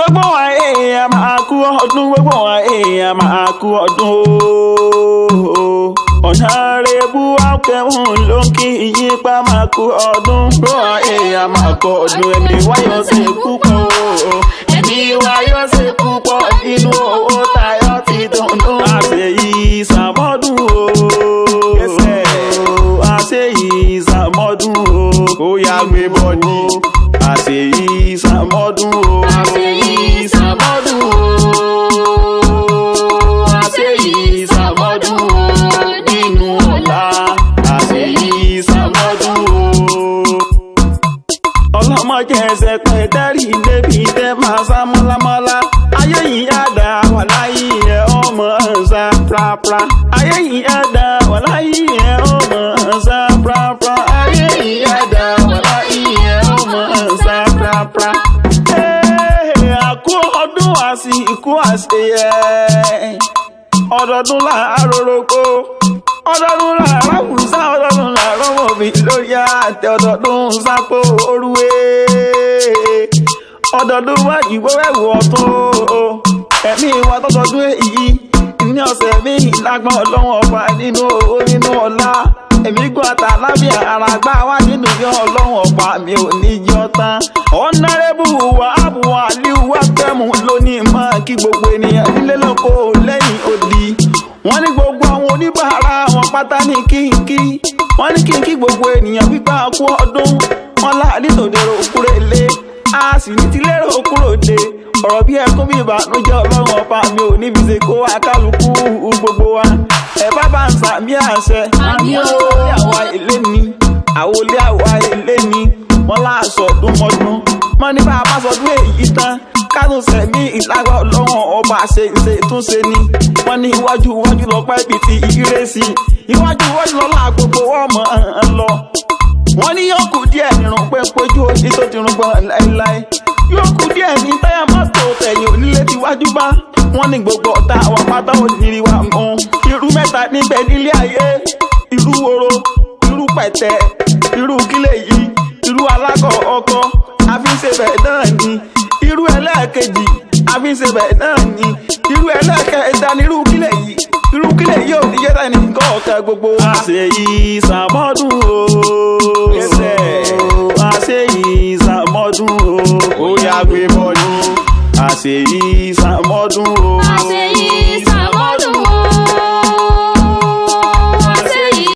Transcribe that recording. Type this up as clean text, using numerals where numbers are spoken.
gbogbo wa èèyàn máa kú ọdún gbogbo wa èèyàn máa kú ọdún o. Ọ̀nàrẹ́bù Akẹ́wùn ló ń kí yín pa máa kú ọdún. Gbogbo wa èèyàn máa kú ọdún ẹ̀mí wáyọ̀ ṣe púpọ̀ o. Ẹ̀mí wáyọ̀ ṣe púpọ̀ nínú owó tayọ̀ ti dùnnú. Àṣeyí ṣàmọ́dún o. Àṣeyí ṣàmọ́dún o. Ó yá gbé bọ́dí. Àṣeyí ṣàmọ́dún o. Àṣeyí ṣàmọ́dún o. Àṣeyí ṣàmọ́dún o. Nínú ọ̀la. Àṣeyí ṣàmọ́dún o. Ọlọ́mọdé ẹsẹ̀ pẹ̀ dárí débi tẹ́ máa sá mọ́lámọ́lá. Ayé yìí á dá wà láyé ẹ̀ ọmọ ṣá prapra. Ayé yìí á dá wà láyé ẹ̀ ọmọ ṣá prapra. Ayé yìí á dá wà láyé ẹ̀ ọmọ ṣá prapra. Àkú ọdún àsìkò àṣeyẹ. Ọdọọdún láàárọ̀ roko. Ọdọọdún láàárọ̀ àwùsá. Ọdọọdún láàárọ̀ mọ̀bí lórí àtẹ. Ọdọọdún sápò orúwé. Ọdọọdún wá ìwé ẹ̀wù ọ̀tún. Ẹ̀mí wa tọ́jọ́dún èyí. Ní ọ̀sẹ̀ mi lágbọ́n ọlọ́wọ́n ọba nínú owó nínú ọlá. Èmi gbọ́ àtà lábẹ́ àràgbá wá nínú yọ ọlọ́wọ́n ọba mi ò ní jọ tán. Ọ̀nàrẹ́bù Wàhábù Aliu Akẹ́wùn ló ní máa kí gbogbo ènìyàn nílé lóko lẹ́yìn odi. Wọ́n ní gbogbo àwọn oníbàárà wọn pátá ní kínkí. Wọ́n ní kínkí gbogbo ènìyàn pípa kú ọdún. Wọ́n láàdí tòdèrò kúrèlé. A sì ní tilérò kúròde. Ọ̀rọ̀ bí ẹkún bí ìbànújẹ́ ọlọ́run ọba mi ò níbi ṣe kó akálukú gbogbo wa. Ẹ bá bá ń sàmì àṣẹ. Àmì olè àwa ilé ni. Àwọlé àwa ilé ni. Wọ́n láàṣọ ọdún mọ́dún. Wọ́n ní bá a bá sọdún èyí tán. Kánú sẹ̀mí ìlágbá ọlọ́run ọba ṣe túnṣe ni. Wọ́n ní iwájú iwájú lọ pẹ́ bí ti ìrẹsì. Iwájú iwájú lọ́la gbogbo ọmọ lọ. Wọ́n ní yóò kù díẹ̀ nírun pé pójú òsì tó ti rún gbọ́n láéláé. Yóò kù díẹ̀ ní táyà mọ́tò tẹ̀yìn onílé ti wájú bá. Wọ́n ní gbogbo ọ̀tá àwọn pátá òdìrí wa mú. Irú mẹ́ta níbẹ̀ nílé ayé. Irú woro, irú pẹ̀tẹ̀, irú kílẹ̀ yìí, irú alákọ̀ ọkọ. Àfíṣebẹ̀ náà ni. Irú ẹlẹ́ẹ̀kejì, àfíṣebẹ̀ náà ni. Irú ẹlẹ́ẹ̀kẹta ni irú kílẹ̀ yìí. Irú kílẹ̀ yìí ò ní yẹ́ tẹ́ni nǹkan ọ̀kẹ́ gbogbo wa. Àṣeyí ṣàmọ́dún o. Àṣeyí ṣàmọ́dún o. Ó yá gbé bọ́ọ̀lù. Àṣeyí ṣàmọ́dún o.